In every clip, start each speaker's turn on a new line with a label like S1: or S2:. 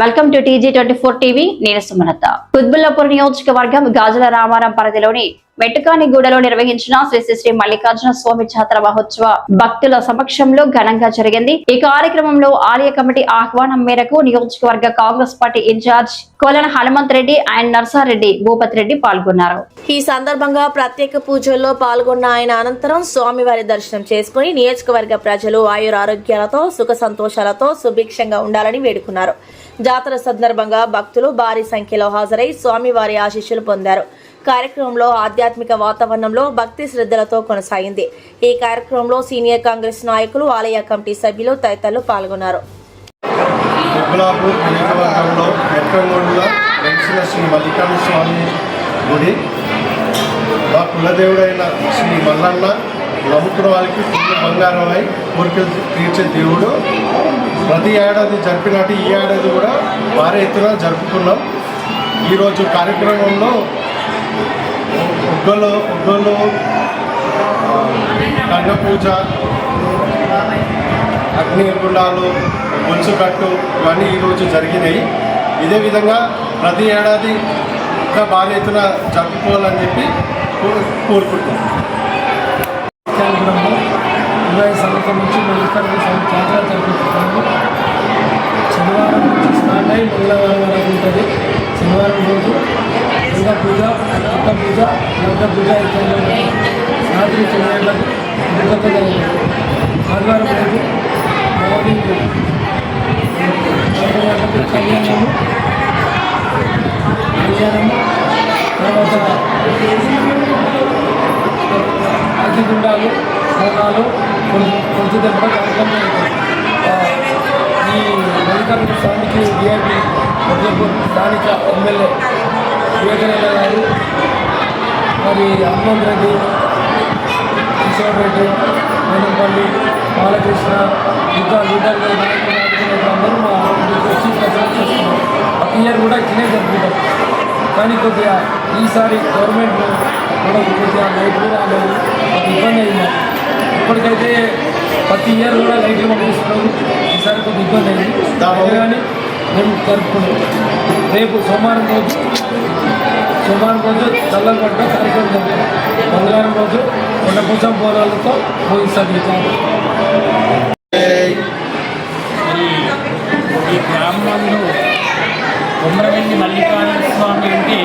S1: Welcome to TG24 TV. నేను సుమలత. కుత్బుల్లాపూర్ నియోజకవర్గం గాజుల రామారం పరిధిలోని మెట్టుకానిగూడలో నిర్వహించిన శ్రీ మల్లికార్జున స్వామి జాతర మహోత్సవ భక్తుల సమక్షంలో ఘనంగా జరిగింది. ఈ కార్యక్రమంలో ఆలయ కమిటీ ఆహ్వానం మేరకు నియోజకవర్గ Congress party in charge Kolana Hanumanth Reddy and Narsareddy Bhupathi Reddy పాల్గొన్నారు.
S2: ఈ సందర్భంగా ప్రత్యేక పూజల్లో పాల్గొన్న ఆయన అనంతరం స్వామివారి దర్శనం చేసుకుని నియోజకవర్గ ప్రజలు ఆయురారోగ్యాలతో సుఖ సంతోషాలతో సుభిక్షంగా ఉండాలని వేడుకున్నారు. జాతర సందర్భంగా భక్తులు భారీ సంఖ్యలో హాజరై స్వామివారి ఆశీస్సులు పొందారు. కార్యక్రమంలో ఆధ్యాత్మిక వాతావరణంలో భక్తి శ్రద్ధలతో కొనసాగింది. ఈ కార్యక్రమంలో సీనియర్ కాంగ్రెస్ నాయకులు, ఆలయ కమిటీ సభ్యులు తదితరులు పాల్గొన్నారు.
S3: శ్రీ మల్లికార్జున స్వామి గుడి మా కులదేవుడైన శ్రీ మల్లన్న నమ్ముకున్న వారికి బంగారమై కోరికలు తీర్చే దేవుడు. ప్రతి ఏడాది జరిపినట్టు ఈ ఏడాది కూడా భారీ ఎత్తున జరుపుకున్నాం. ఈరోజు కార్యక్రమంలో ఒగ్గలు గంగ పూజ, అగ్నిగుండాలు, గొలుసుకట్టు ఇవన్నీ ఈరోజు జరిగినాయి. ఇదే విధంగా ప్రతి ఏడాది ఇంకా భారీ ఎత్తున జరుపుకోవాలని చెప్పి కోరుకుంటున్నాం.
S4: 20 సంవత్సరం నుంచి మల్లికార్జున స్వామి జాతర జరుపుకుంటున్నాము. శనివారం నుంచి స్టార్ట్ అయ్యి మంగళవారం వరకు ఉంటుంది. శనివారం రోజు దుర్గా పూజ, అక్క పూజ, లగ్న పూజ ఇత్యాది రాత్రి 9 గంటలకు దుర్గతో జరుగుతుంది. ఆదివారం రోజు మార్నింగ్ 11 గంటలకు కళ్యాణము, తర్వాత అగ్గిగుండాలు, హోమాలు, కొంచెం దెబ్బ కార్యక్రమం జరుగుతుంది. ఈ మల్లికార్జున స్వామికి విఐపి స్థానిక ఎమ్మెల్యే వివేకానంద గారు, మరి హనుమంత్ రెడ్డి, కిషోర్ రెడ్డి, మైనంపల్లి, బాలకృష్ణ, ఇంకా లీడర్లు, అందరూ మా వచ్చి ప్రచారం చేస్తున్నారు. ప్రతి ఇయర్ కూడా ఇట్లనే జరుపుకుంటాం. కానీ కొద్దిగా ఈసారి గవర్నమెంట్ కూడా కొద్దిగా లైట్లు రాలేదు, ఒక ఇబ్బంది అయింది. ఇప్పటికైతే ప్రతి ఇయర్ కూడా లైట్లు పంపిస్తున్నారు. ఈసారి కొద్దిగా ఇబ్బంది అయింది కానీ మేము జరుపుకున్నాం. రేపు సోమవారం రోజు చల్లని పట్ల కార్యక్రమం జరుగుతుంది. మంగళవారం రోజు కొండపూసం పోరాలతో ముగిస్తుంది.
S5: ఈ గ్రామంలో కొమరవెల్లి మల్లికార్జున స్వామి అంటే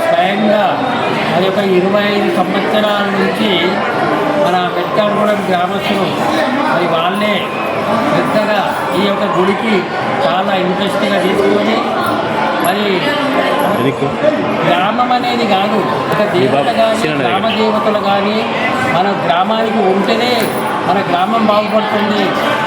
S5: స్వయంగా అది ఒక 25 సంవత్సరాల నుంచి మన మెట్కానిగూడెం గ్రామస్తులు మరి వాళ్ళే పెద్దగా ఈ యొక్క గుడికి చాలా ఇంట్రెస్ట్గా తీసుకొని మరి గ్రామం అనేది కాదు, ఒక దేవత కానీ గ్రామ దేవతలు కానీ మన గ్రామానికి ఉంటేనే మన గ్రామం బాగుపడుతుంది,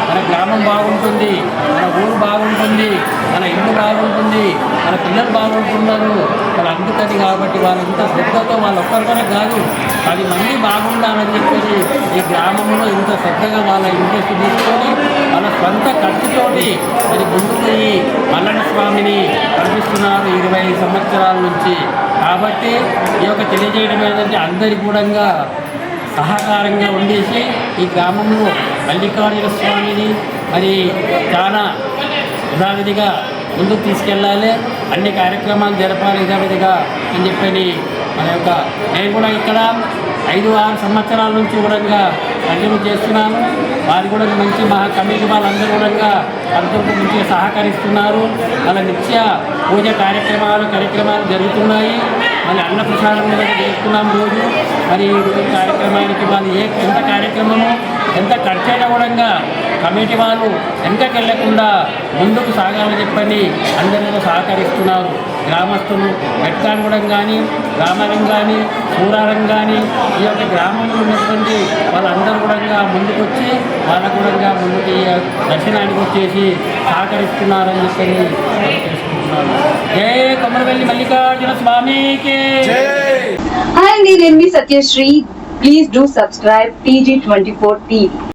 S5: మన గ్రామం బాగుంటుంది, మన ఊరు బాగుంటుంది, మన ఇల్లు బాగుంటుంది, మన పిల్లలు బాగుంటున్నారు. వాళ్ళు అందుకని కాబట్టి వాళ్ళంతా శ్రద్ధతో వాళ్ళు ఒక్కరికనే కాదు 10 మంది బాగుండాలని చెప్పేసి ఈ గ్రామంలో ఇంత శ్రద్ధగా వాళ్ళ ఇంట్రెస్ట్ తీసుకొని వాళ్ళ సొంత ఖర్చుతోటి అది ముందుకు ఈ మల్లన్న స్వామిని కనిపిస్తున్నారు 20 సంవత్సరాల నుంచి. కాబట్టి ఈ యొక్క తెలియజేయడం ఏంటంటే అందరి కూడా సహకారంగా ఉండేసి ఈ గ్రామంలో మల్లికార్జున స్వామిని మరి చాలా యథావిధిగా ముందుకు తీసుకెళ్ళాలి, అన్ని కార్యక్రమాలు జరపాలి యథావిధిగా అని చెప్పని మన యొక్క నేను కూడా ఇక్కడ 5-6 సంవత్సరాల నుంచి కూడా కంటిన్యూ చేస్తున్నాను. వారు కూడా మంచి మా కమిటీ వాళ్ళందరూ కూడా అందరికీ మంచిగా సహకరిస్తున్నారు. వాళ్ళ నిత్య పూజ కార్యక్రమాలు జరుగుతున్నాయి. మళ్ళీ అన్న ప్రసాదం కూడా చేస్తున్నాం రోజు. మరి ఈ కార్యక్రమానికి వాళ్ళు ఎంత కార్యక్రమము ఎంత ఖర్చైనా కూడా కమిటీ వాళ్ళు వెనకకి వెళ్లకుండా ముందుకు సాగాలని చెప్పని అందరూ సహకరిస్తున్నారు. గ్రామస్తులు మెట్కానిగూడెం కానీ, రామారం కానీ, ఊరారం కానీ ఈ యొక్క గ్రామంలో ఉన్నటువంటి వాళ్ళందరూ కూడా ముందుకు వచ్చి వాళ్ళ కూడా ముందుకు దర్శనానికి వచ్చేసి సహకరిస్తున్నారని చెప్పని తెలుసుకుంటున్నారు. జై కొమరవెల్లి మల్లికార్జున స్వామికి.
S6: Hi, నేను మీ Satyasri. Please do subscribe TG24 TV.